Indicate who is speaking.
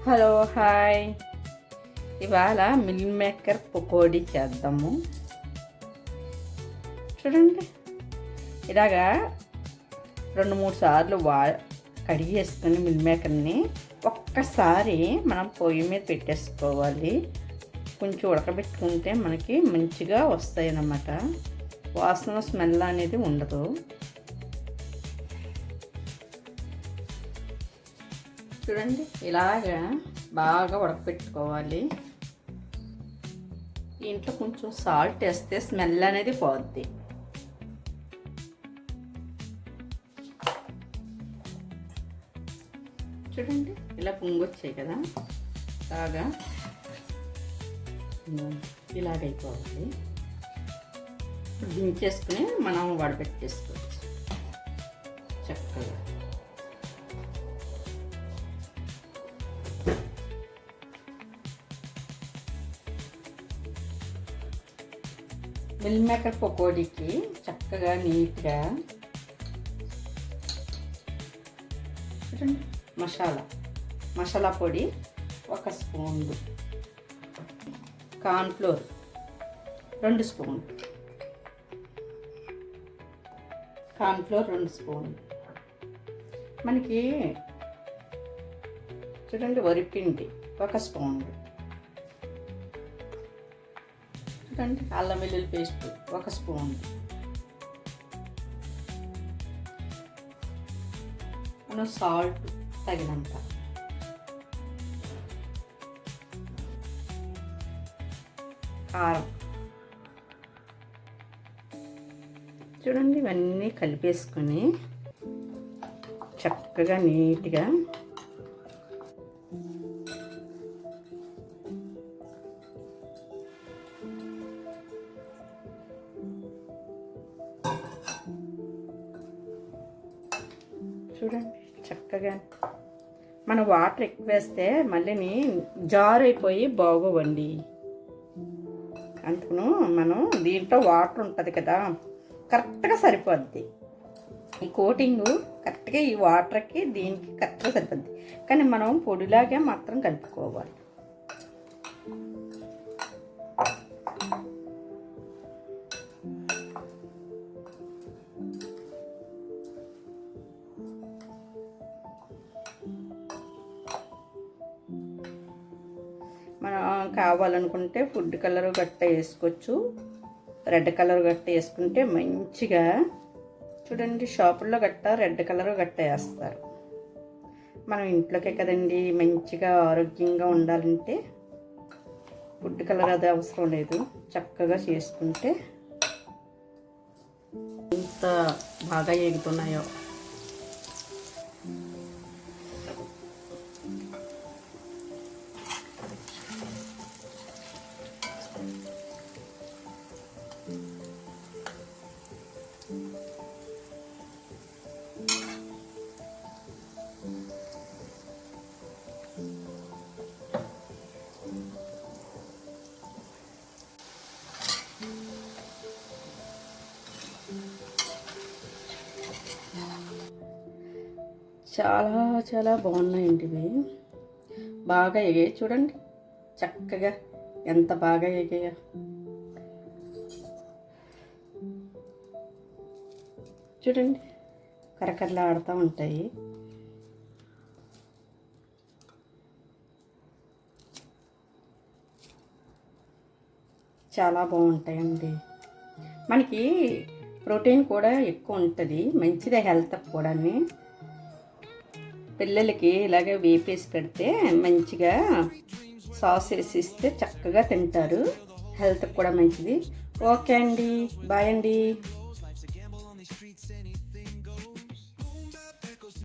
Speaker 1: Hello hi. ఇవాళ meal maker pakodi చేద్దాము. చూడండి, ఇలాగా 2-3 సార్లు కడిగేసుకొని మిల్ మేకర్ని ఒక్కసారి మనం పొయ్యి మీద పెట్టేసుకోవాలి. కొంచెం ఉడకబెట్టుకుంటే మనకి మంచిగా వస్తాయి అన్నమాట. వాసన స్మెల్ అనేది ఉండదు. చూడండి, ఇలాగా బాగా ఉడకపెట్టుకోవాలి. దీంట్లో కొంచెం సాల్ట్ వేస్తే స్మెల్ అనేది పోద్ది. చూడండి, ఇలా పొంగొచ్చాయి కదా, బాగా ఇలాగైపోవాలి. దించేసుకుని మనం వడపెట్టేసుకోవచ్చు చక్కగా. మిల్ మేకర్ పకోడీకి చక్కగా నీట్గా చూడండి, మసాలా పొడి 1 స్పూన్లు, కార్న్ఫ్లోర్ 2 స్పూన్లు, మనకి చూడండి వరిపిండి 1 స్పూన్, చూడండి అల్లం వెల్లుల్లి పేస్ట్ 1 స్పూన్, మనం సాల్ట్ తగినంత, కారం. చూడండి, ఇవన్నీ కలిపేసుకొని చక్కగా నీట్గా చూడండి చక్కగా. మనం వాటర్ ఎక్కువ వేస్తే మళ్ళీ జారు అయిపోయి బాగోవండి. అందుకును మనం దీంట్లో వాటర్ ఉంటుంది కదా, కరెక్ట్గా సరిపోద్ది. ఈ కోటింగు కరెక్ట్గా ఈ వాటర్కి దీనికి కరెక్ట్గా సరిపోద్ది. కానీ మనం పొడిలాగే మాత్రం కలుపుకోవాలి. మనం కావాలనుకుంటే ఫుడ్ కలర్ గట్ట వేసుకోవచ్చు, రెడ్ కలర్ గట్ట వేసుకుంటే మంచిగా. చూడండి, షాపుల్లో గట్ట రెడ్ కలర్ గట్ట వేస్తారు. మనం ఇంట్లోకే కదండి మంచిగా ఆరోగ్యంగా ఉండాలంటే ఫుడ్ కలర్ అది అవసరం లేదు. చక్కగా చేసుకుంటే ఎంత బాగా ఎగుతున్నాయో. చాలా చాలా బాగున్నాయండి ఇవి. బాగా ఎగాయి చూడండి, చక్కగా ఎంత బాగా ఎగాయో. చూడండి, కరకరలా ఆడుతూ ఉంటాయి. చాలా బాగుంటాయండి. మనకి ప్రోటీన్ కూడా ఎక్కువ ఉంటుంది, మంచిదే హెల్త్ కూడా. పిల్లలకి ఇలాగే వేపేసి పెడితే మంచిగా సాస్ వేసి ఇస్తే చక్కగా తింటారు. హెల్త్కి కూడా మంచిది. ఓకే అండి, బాయ్ అండి.